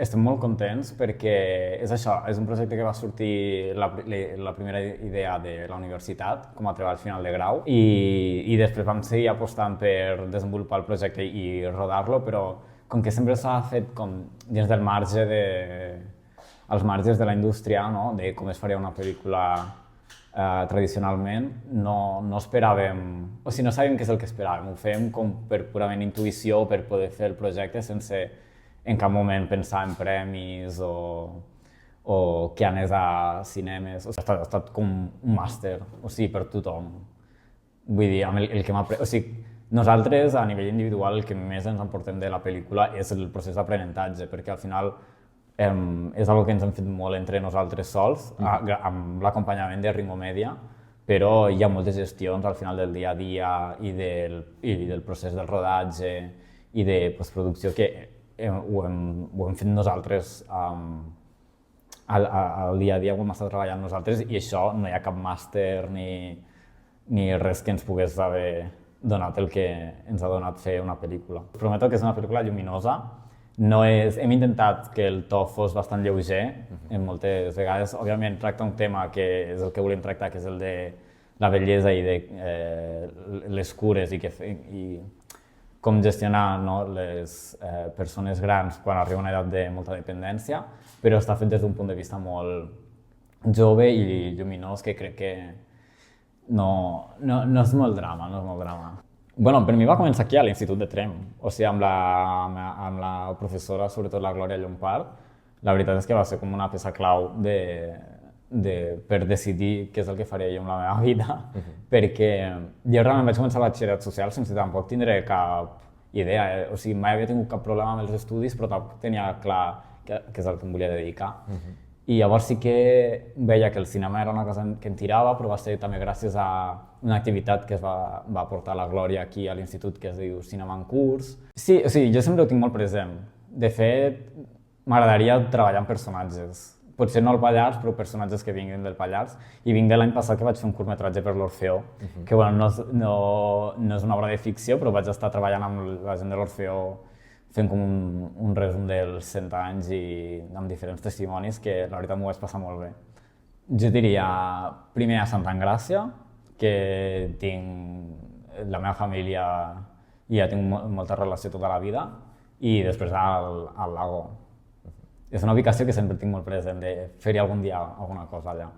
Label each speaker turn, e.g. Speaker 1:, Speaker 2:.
Speaker 1: Estem molt contents perquè és això, és un projecte que va sortir la primera idea de la universitat com a treball final de grau i després vam seguir apostant per desenvolupar el projecte i rodar-lo, però com que sempre s'ha fet com dins del marge als marges de la indústria, no? De com es faria una pel·lícula tradicionalment, no esperàvem, o sigui, no sabíem què és el que esperàvem, ho fèiem com per purament intuïció, per poder fer el projecte sense en cap moment pensar en premis o que anés a cinemes. O sigui, ha estat com un màster, o sigui, per tothom. Vull dir, amb el que o sigui, nosaltres, a nivell individual, el que més ens emportem de la pel·lícula és el procés d'aprenentatge, perquè al final és una que ens hem fet molt entre nosaltres sols, amb l'acompanyament de Ringo Media, però hi ha moltes gestions al final del dia a dia i del procés del rodatge i de postproducció que ho hem fet nosaltres al dia a dia, ho hem estat treballant nosaltres i això no hi ha cap màster ni res que ens pogués haver donat el que ens ha donat fer una pel·lícula. Us prometo que és una pel·lícula lluminosa. Hem intentat que el to fos bastant lleuger, en moltes vegades. Òbviament tracta un tema que és el que volem tractar, que és el de la bellesa i de les cures i com gestionar les persones grans quan arriba a una edat de molta dependència, però està fet des d'un punt de vista molt jove i lluminós, que crec que no és molt drama, no és molt drama. Bueno, per mi va començar aquí a l'Institut de Tremp, o sigui, amb la professora, sobretot la Glòria Llompart. La veritat és que va ser com una peça clau per decidir què és el que faré jo amb la meva vida, perquè jo realment vaig començar el batxillerat social sense tampoc tindre cap idea, o sigui, mai havia tingut cap problema amb els estudis, però tampoc tenia clar què és el que em volia dedicar. I llavors sí que veia que el cinema era una cosa que em tirava, però va ser també gràcies a una activitat que es va portar la Glòria aquí a l'institut, que es diu Cinema en Curs. Sí, o sigui, jo sempre ho tinc molt present. De fet, m'agradaria treballar amb personatges. Potser no al Pallars, però personatges que vinguin del Pallars. I vinc de l'any passat que vaig fer un curtmetratge per l'Orfeó, que bueno, no és una obra de ficció, però vaig estar treballant amb la gent de l'Orfeó fent com un resum dels 100 anys i amb diferents testimonis, que la veritat m'ho vaig passar molt bé. Jo diria primer a Santa Engràcia, que tinc la meva família i ja tinc molta relació tota la vida, i després al Lago. És una ubicació que sempre tinc molt present de fer-hi algun dia alguna cosa allà.